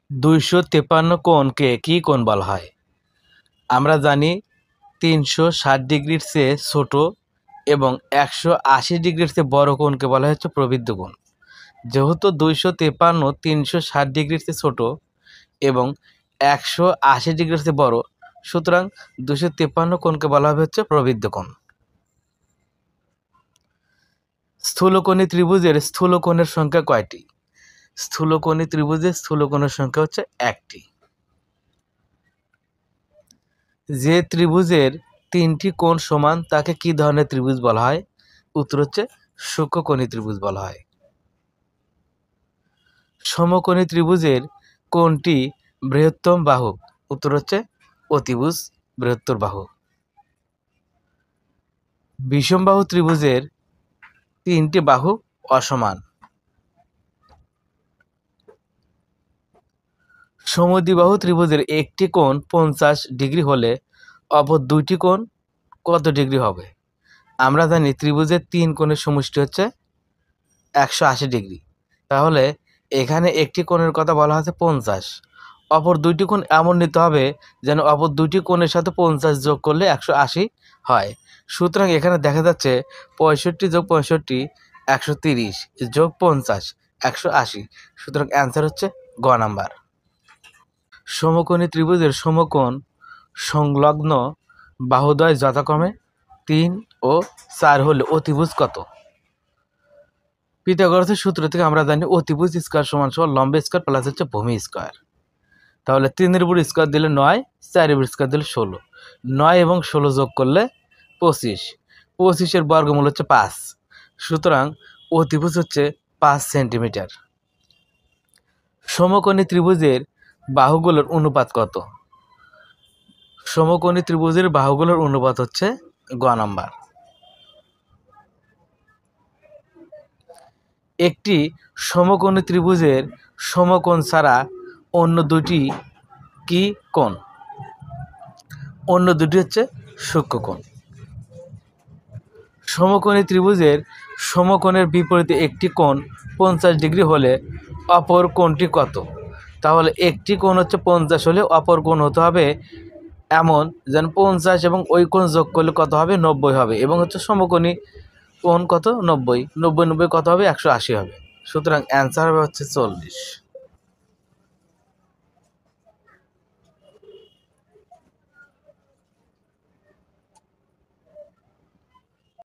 253 কোণকে কি কোণ বলা হয়? আমরা জানি 360 ডিগ্রির চেয়ে ছোট এবং 180 ডিগ্রির চেয়ে বড় কোণকে বলা হচ্ছে প্রবৃদ্ধ কোণ। যেহেতু 253 360 ডিগ্রির চেয়ে ছোট এবং 180 ডিগ্রির চেয়ে বড়, সুতরাং 253 কোণকে বলা হবে হচ্ছে প্রবৃদ্ধ কোণ। স্থূলকোণী ত্রিভুজের স্থূলকোণের সংখ্যা কয়টি? স্থূলকোণী ত্রিভুজের স্থূলকোণের সংখ্যা হচ্ছে একটি। যে ত্রিভুজের 3টি কোণ সমান তাকে কি ধরনের ত্রিভুজ বলা হয়? উত্তর হচ্ছে সূক্ষ্মকোণী ত্রিভুজ বলা হয়। সমকোণী ত্রিভুজের কোণটি বৃহত্তম বাহু? উত্তর হচ্ছে অতিভুজ বৃহত্তর বাহু। বিষমবাহু ত্রিভুজের 3টি বাহু অসমান। সমদ্বিবাহু ত্রিভুজের একটি কোণ 50 ডিগ্রি হলে অপর দুইটি কোণ কত ডিগ্রি হবে? আমরা জানি ত্রিভুজের 3 কোণের সমষ্টি হচ্ছে 180 ডিগ্রি। তাহলে এখানে একটি কোণের কথা বলা হচ্ছে 50, অপর দুইটি কোণ এমন নিতে হবে যেন অপর দুইটি কোণের সাথে 50 যোগ করলে 180 হয়। সুতরাং এখানে দেখা যাচ্ছে 65 যোগ 65 130 যোগ 50 180। সুতরাং অ্যান্সার হচ্ছে গ নাম্বার। সমকোণী ত্রিভুজের সমকোণ সংলগ্ন বাহুদ্বয় যথাক্রমে 3 ও 4 হলে অতিভুজ কত? পিথাগোরাসের সূত্র থেকে আমরা জানি অতিভুজ স্কয়ার সমান সমান লম্ব স্কয়ার প্লাস হচ্ছে ভূমি স্কয়ার। তাহলে 3 এর উপর স্কয়ার দিলে 9, 4 এর উপর স্কয়ার দিলে 16, 9 এবং 16 যোগ করলে 25, 25 এর বর্গমূল হচ্ছে 5। সুতরাং অতিভুজ হচ্ছে 5 সেন্টিমিটার। সমকোণী ত্রিভুজের বাহুগুলোর অনুপাত কত? সমকোণী ত্রিভুজের বাহুগুলোর অনুপাত হচ্ছে গ নাম্বার। একটি সমকোণী ত্রিভুজের সমকোণ ছাড়া অন্য দুটি কি কোণ? অন্য দুটি হচ্ছে সূক্ষ্মকোণ। সমকোণী ত্রিভুজের সমকোণের বিপরীতে একটি কোণ 50 ডিগ্রি হলে অপর কোণটি কত? তাহলে একটি কোণ হচ্ছে 50 হলে অপর কোণ হতে হবে এমন যেন 50 এবং ওই কোণ যোগ করলে কত হবে? 90 হবে, এবং হচ্ছে সমকোণী কোণ কত? 90, 90 কত হবে? 180 হবে। সুতরাং অ্যান্সার হবে হচ্ছে 40।